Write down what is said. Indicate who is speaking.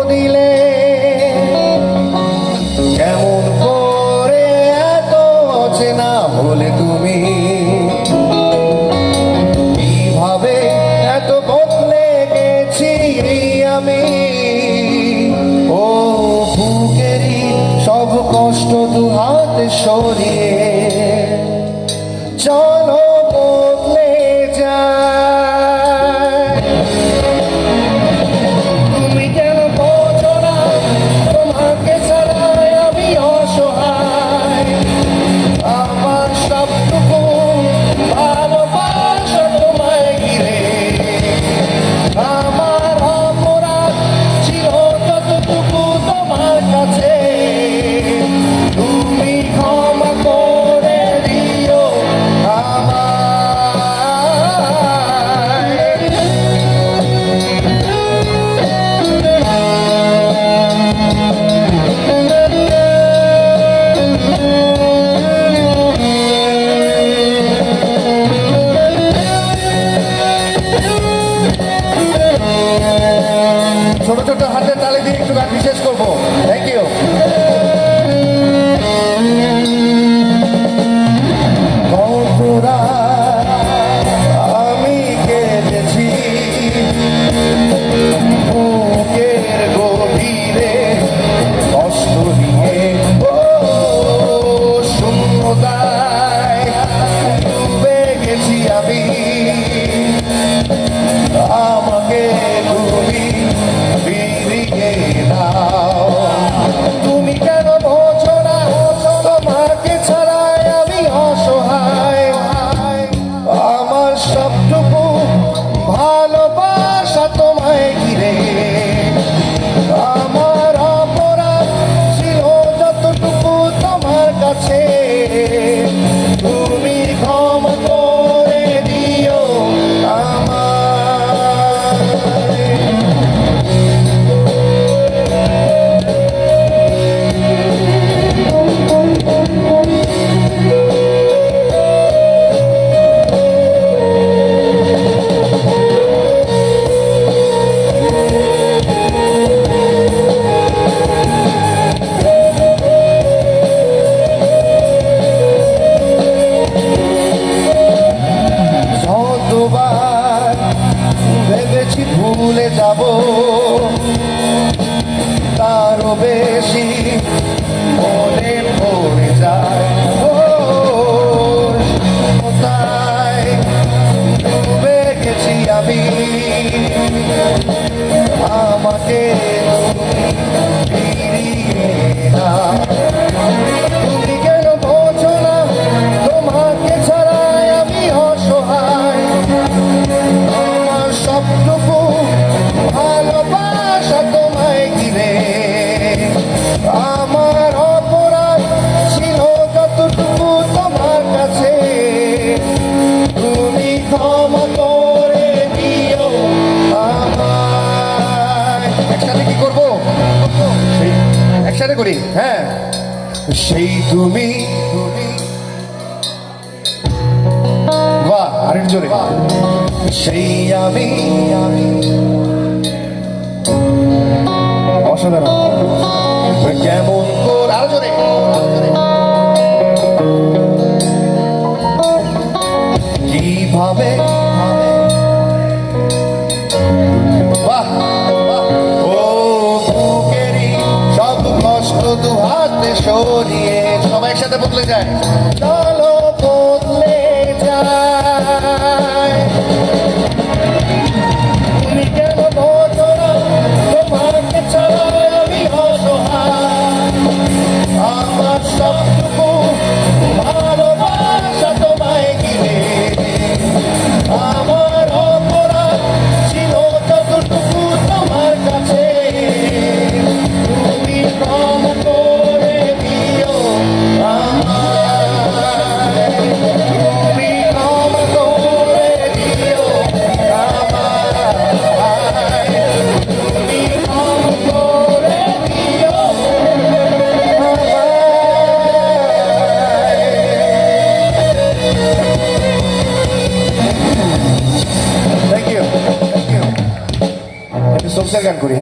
Speaker 1: দিলে কেমন করে এত অচেনা হলে তুমি, কিভাবে এত বদলে গেছি আমি। ও বুকেরই সব কষ্ট দু হাতে সরিয়ে চলো বদলে যায়। তুমি কেন বোঝো না তোমাকে ছাড়াই আমি অসহায়। আমার সবটুকু ভালোবাসা তোমায় ঘিরে, আমার অপরাধ ছিল যতটুকু তোমার কাছে। তুমি ক্ষমা করে দিও ছোট ছোট হাতের তালে দিয়ে একটু গান বিশেষ করবো। Thank you. আমি কেঁদেছি বুকের গভীরে কষ্ট দিয়ে, শূন্যতায় ডুবে গেছি আমি। আমাকে তুমি ফিরিয়ে দাও। তুমি কেন বোঝো না তোমাকে ছাড়াই আমি অসহায়। আমার সবটুকু ভালোবাসা তোমায় ঘিরে, আমার অপরাধ ছিল যতটুকু তোমার কাছে। তুমি ক্ষমা করে দিও ভেবেছি ভুলে যাব, তারও বেশি মনে পড়ে যায়। কোথায় ডুবে গেছি আমি, আমাকে ফিরিয়ে দাও। তুমি কেন বোঝো না তোমাকে ছাড়াই আমি অসহায়। সবটুকু ভালোবাসা তোমায় ঘিরে, আমার অপরাধ ছিল যতটুকু তোমার কাছে। তুমি ক্ষমা করে দিও আমায়। একসাথে কি করবো? একসাথে করি। হ্যাঁ, সেই তুমি। বাহ, আরেকটু জোরে। সেই আমি অসাধারণ। কেমন করে আরো জোরে। কিভাবে বাহ ও বুকেরই সব কষ্ট দু হাতে সরিয়ে সবাই একসাথে বদলে যায়। চলো বদলে যায়। তুমি কেন বোঝো না তোমাকে ছাড়াই আমি অসহায়। আমার সবটুকু ভালোবাসা তোমায় ঘিরে, আমার অপরাধ ছিল যতটুকু তোমার কাছে। তুমি ক্ষমা করে দিও আমায়। তুমি ক্ষমা করে দিও আমায়। তুমি ক্ষমা করে দিও আমায়। Thank you. একটু সোকসের গান করি।